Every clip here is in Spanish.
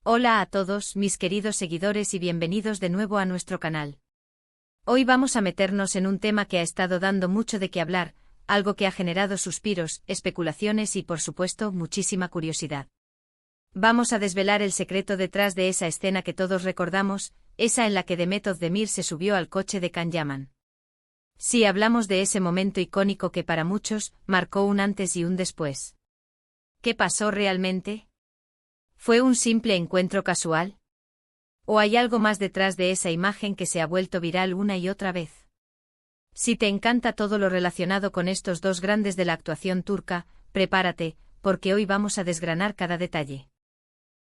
Hola a todos, mis queridos seguidores y bienvenidos de nuevo a nuestro canal. Hoy vamos a meternos en un tema que ha estado dando mucho de qué hablar, algo que ha generado suspiros, especulaciones y por supuesto muchísima curiosidad. Vamos a desvelar el secreto detrás de esa escena que todos recordamos, esa en la que Demet Özdemir se subió al coche de Can Yaman. Sí, hablamos de ese momento icónico que para muchos marcó un antes y un después. ¿Qué pasó realmente? ¿Fue un simple encuentro casual? ¿O hay algo más detrás de esa imagen que se ha vuelto viral una y otra vez? Si te encanta todo lo relacionado con estos dos grandes de la actuación turca, prepárate, porque hoy vamos a desgranar cada detalle.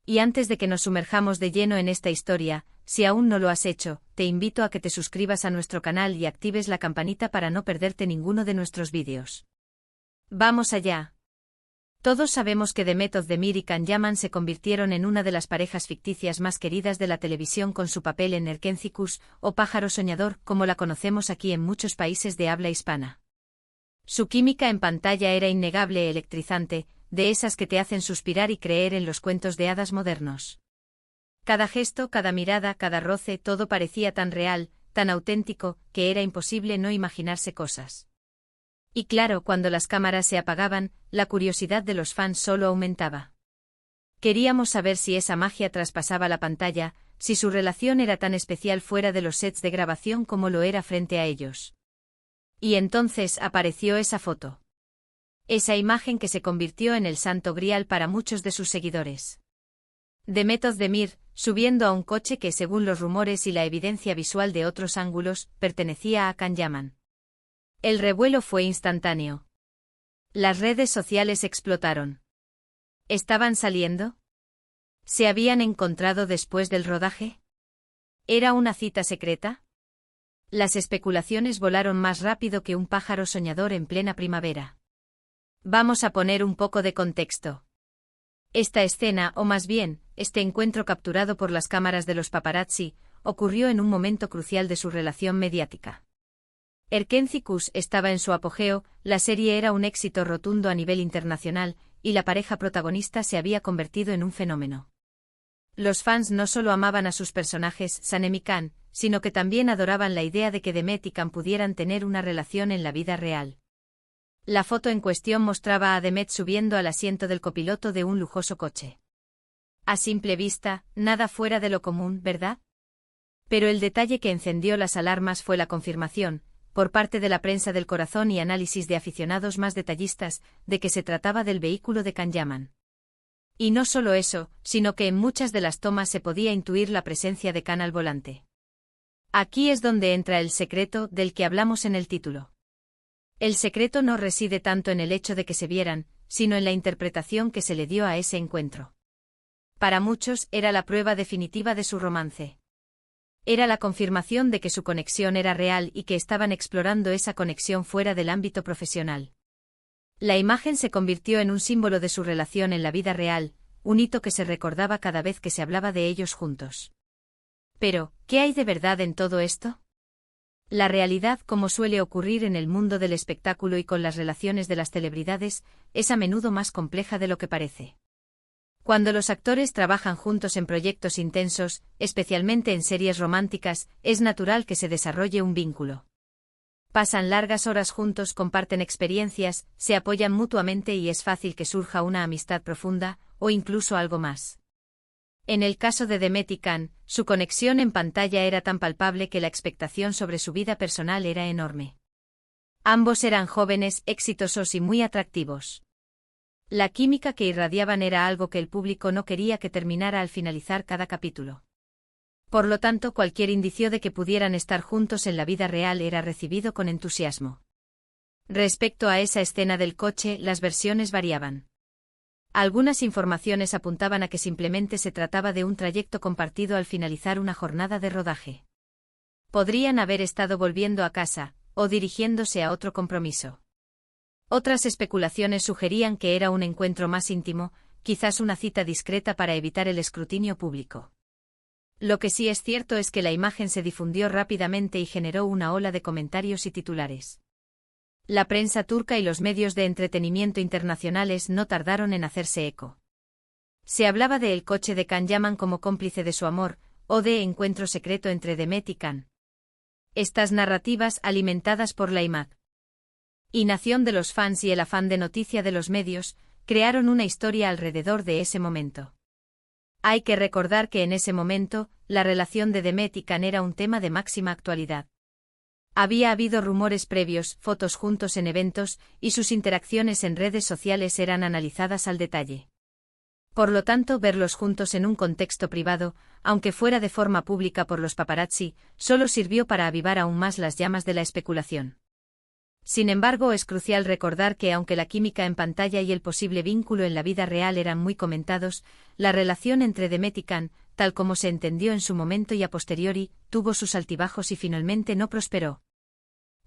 Y antes de que nos sumerjamos de lleno en esta historia, si aún no lo has hecho, te invito a que te suscribas a nuestro canal y actives la campanita para no perderte ninguno de nuestros vídeos. ¡Vamos allá! Todos sabemos que Demet Özdemir y Can Yaman se convirtieron en una de las parejas ficticias más queridas de la televisión con su papel en Erkenci Kuş, o Pájaro Soñador, como la conocemos aquí en muchos países de habla hispana. Su química en pantalla era innegable, electrizante, de esas que te hacen suspirar y creer en los cuentos de hadas modernos. Cada gesto, cada mirada, cada roce, todo parecía tan real, tan auténtico, que era imposible no imaginarse cosas. Y claro, cuando las cámaras se apagaban, la curiosidad de los fans solo aumentaba. Queríamos saber si esa magia traspasaba la pantalla, si su relación era tan especial fuera de los sets de grabación como lo era frente a ellos. Y entonces apareció esa foto. Esa imagen que se convirtió en el santo grial para muchos de sus seguidores. Demet Özdemir, subiendo a un coche que, según los rumores y la evidencia visual de otros ángulos, pertenecía a Can Yaman. El revuelo fue instantáneo. Las redes sociales explotaron. ¿Estaban saliendo? ¿Se habían encontrado después del rodaje? ¿Era una cita secreta? Las especulaciones volaron más rápido que un pájaro soñador en plena primavera. Vamos a poner un poco de contexto. Esta escena, o más bien, este encuentro capturado por las cámaras de los paparazzi, ocurrió en un momento crucial de su relación mediática. Erkenci Kuş estaba en su apogeo, la serie era un éxito rotundo a nivel internacional, y la pareja protagonista se había convertido en un fenómeno. Los fans no solo amaban a sus personajes, Sanem y Can, sino que también adoraban la idea de que Demet y Can pudieran tener una relación en la vida real. La foto en cuestión mostraba a Demet subiendo al asiento del copiloto de un lujoso coche. A simple vista, nada fuera de lo común, ¿verdad? Pero el detalle que encendió las alarmas fue la confirmación, por parte de la prensa del corazón y análisis de aficionados más detallistas, de que se trataba del vehículo de Can Yaman. Y no solo eso, sino que en muchas de las tomas se podía intuir la presencia de Can al volante. Aquí es donde entra el secreto del que hablamos en el título. El secreto no reside tanto en el hecho de que se vieran, sino en la interpretación que se le dio a ese encuentro. Para muchos era la prueba definitiva de su romance. Era la confirmación de que su conexión era real y que estaban explorando esa conexión fuera del ámbito profesional. La imagen se convirtió en un símbolo de su relación en la vida real, un hito que se recordaba cada vez que se hablaba de ellos juntos. Pero, ¿qué hay de verdad en todo esto? La realidad, como suele ocurrir en el mundo del espectáculo y con las relaciones de las celebridades, es a menudo más compleja de lo que parece. Cuando los actores trabajan juntos en proyectos intensos, especialmente en series románticas, es natural que se desarrolle un vínculo. Pasan largas horas juntos, comparten experiencias, se apoyan mutuamente y es fácil que surja una amistad profunda, o incluso algo más. En el caso de Demet y Can, su conexión en pantalla era tan palpable que la expectación sobre su vida personal era enorme. Ambos eran jóvenes, exitosos y muy atractivos. La química que irradiaban era algo que el público no quería que terminara al finalizar cada capítulo. Por lo tanto, cualquier indicio de que pudieran estar juntos en la vida real era recibido con entusiasmo. Respecto a esa escena del coche, las versiones variaban. Algunas informaciones apuntaban a que simplemente se trataba de un trayecto compartido al finalizar una jornada de rodaje. Podrían haber estado volviendo a casa, o dirigiéndose a otro compromiso. Otras especulaciones sugerían que era un encuentro más íntimo, quizás una cita discreta para evitar el escrutinio público. Lo que sí es cierto es que la imagen se difundió rápidamente y generó una ola de comentarios y titulares. La prensa turca y los medios de entretenimiento internacionales no tardaron en hacerse eco. Se hablaba de El coche de Can Yaman como cómplice de su amor, o de encuentro secreto entre Demet y Can. Estas narrativas, alimentadas por la imaginación de los fans y el afán de noticia de los medios, crearon una historia alrededor de ese momento. Hay que recordar que en ese momento, la relación de Demet y Can era un tema de máxima actualidad. Había habido rumores previos, fotos juntos en eventos, y sus interacciones en redes sociales eran analizadas al detalle. Por lo tanto, verlos juntos en un contexto privado, aunque fuera de forma pública por los paparazzi, solo sirvió para avivar aún más las llamas de la especulación. Sin embargo, es crucial recordar que aunque la química en pantalla y el posible vínculo en la vida real eran muy comentados, la relación entre Demet y Can, tal como se entendió en su momento y a posteriori, tuvo sus altibajos y finalmente no prosperó.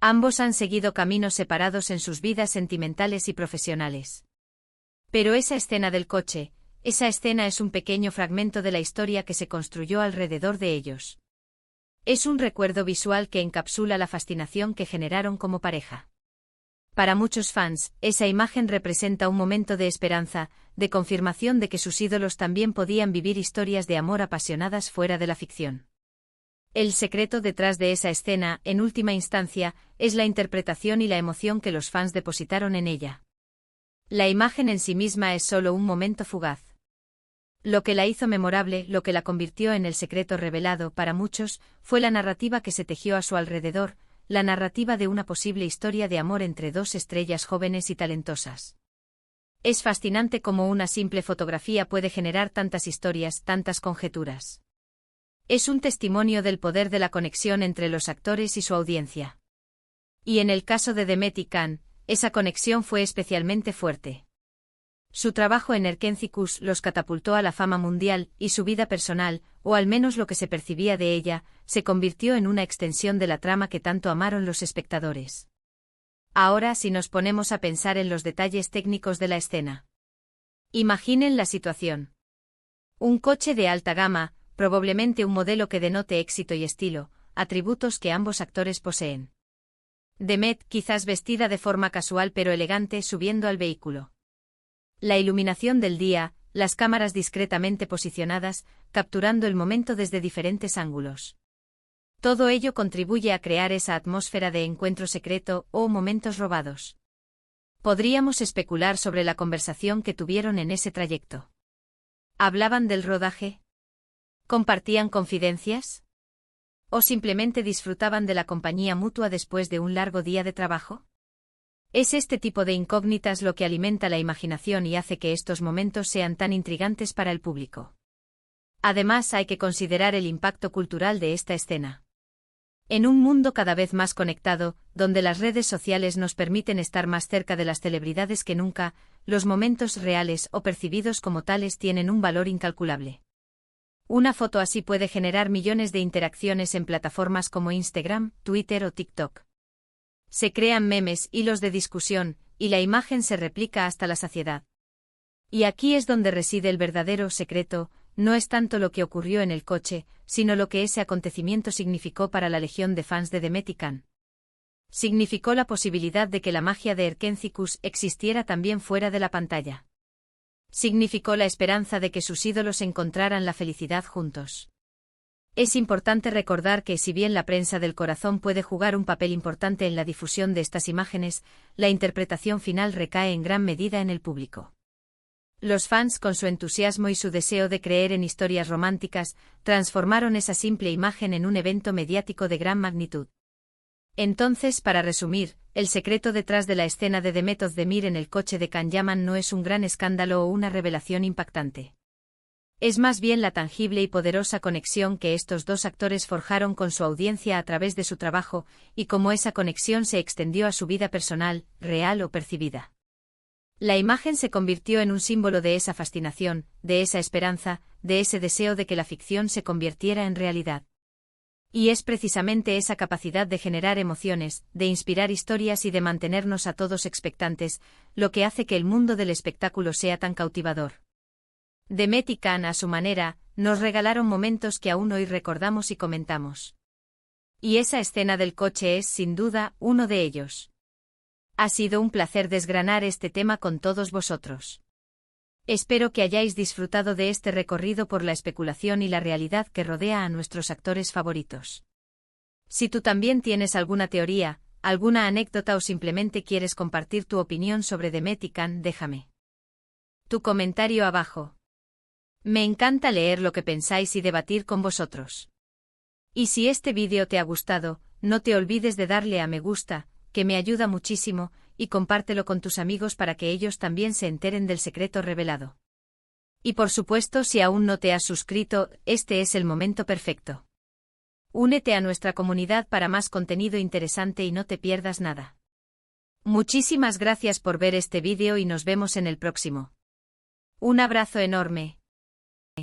Ambos han seguido caminos separados en sus vidas sentimentales y profesionales. Pero esa escena del coche, esa escena es un pequeño fragmento de la historia que se construyó alrededor de ellos. Es un recuerdo visual que encapsula la fascinación que generaron como pareja. Para muchos fans, esa imagen representa un momento de esperanza, de confirmación de que sus ídolos también podían vivir historias de amor apasionadas fuera de la ficción. El secreto detrás de esa escena, en última instancia, es la interpretación y la emoción que los fans depositaron en ella. La imagen en sí misma es solo un momento fugaz. Lo que la hizo memorable, lo que la convirtió en el secreto revelado para muchos, fue la narrativa que se tejió a su alrededor, la narrativa de una posible historia de amor entre dos estrellas jóvenes y talentosas. Es fascinante cómo una simple fotografía puede generar tantas historias, tantas conjeturas. Es un testimonio del poder de la conexión entre los actores y su audiencia. Y en el caso de Demet y Can, esa conexión fue especialmente fuerte. Su trabajo en Erkenci los catapultó a la fama mundial, y su vida personal, o al menos lo que se percibía de ella, se convirtió en una extensión de la trama que tanto amaron los espectadores. Ahora, si nos ponemos a pensar en los detalles técnicos de la escena. Imaginen la situación. Un coche de alta gama, probablemente un modelo que denote éxito y estilo, atributos que ambos actores poseen. Demet, quizás vestida de forma casual pero elegante, subiendo al vehículo. La iluminación del día, las cámaras discretamente posicionadas, capturando el momento desde diferentes ángulos. Todo ello contribuye a crear esa atmósfera de encuentro secreto o momentos robados. Podríamos especular sobre la conversación que tuvieron en ese trayecto. ¿Hablaban del rodaje? ¿Compartían confidencias? ¿O simplemente disfrutaban de la compañía mutua después de un largo día de trabajo? Es este tipo de incógnitas lo que alimenta la imaginación y hace que estos momentos sean tan intrigantes para el público. Además, hay que considerar el impacto cultural de esta escena. En un mundo cada vez más conectado, donde las redes sociales nos permiten estar más cerca de las celebridades que nunca, los momentos reales o percibidos como tales tienen un valor incalculable. Una foto así puede generar millones de interacciones en plataformas como Instagram, Twitter o TikTok. Se crean memes, hilos de discusión, y la imagen se replica hasta la saciedad. Y aquí es donde reside el verdadero secreto, no es tanto lo que ocurrió en el coche, sino lo que ese acontecimiento significó para la legión de fans de Demet y Can. Significó la posibilidad de que la magia de Erkenci existiera también fuera de la pantalla. Significó la esperanza de que sus ídolos encontraran la felicidad juntos. Es importante recordar que si bien la prensa del corazón puede jugar un papel importante en la difusión de estas imágenes, la interpretación final recae en gran medida en el público. Los fans, con su entusiasmo y su deseo de creer en historias románticas, transformaron esa simple imagen en un evento mediático de gran magnitud. Entonces, para resumir, el secreto detrás de la escena de Demet Özdemir en el coche de Can Yaman no es un gran escándalo o una revelación impactante. Es más bien la tangible y poderosa conexión que estos dos actores forjaron con su audiencia a través de su trabajo, y cómo esa conexión se extendió a su vida personal, real o percibida. La imagen se convirtió en un símbolo de esa fascinación, de esa esperanza, de ese deseo de que la ficción se convirtiera en realidad. Y es precisamente esa capacidad de generar emociones, de inspirar historias y de mantenernos a todos expectantes, lo que hace que el mundo del espectáculo sea tan cautivador. Demet y Can, a su manera, nos regalaron momentos que aún hoy recordamos y comentamos. Y esa escena del coche es, sin duda, uno de ellos. Ha sido un placer desgranar este tema con todos vosotros. Espero que hayáis disfrutado de este recorrido por la especulación y la realidad que rodea a nuestros actores favoritos. Si tú también tienes alguna teoría, alguna anécdota o simplemente quieres compartir tu opinión sobre The Met y Can, déjame tu comentario abajo. Me encanta leer lo que pensáis y debatir con vosotros. Y si este vídeo te ha gustado, no te olvides de darle a me gusta, que me ayuda muchísimo, y compártelo con tus amigos para que ellos también se enteren del secreto revelado. Y por supuesto, si aún no te has suscrito, este es el momento perfecto. Únete a nuestra comunidad para más contenido interesante y no te pierdas nada. Muchísimas gracias por ver este vídeo y nos vemos en el próximo. Un abrazo enorme.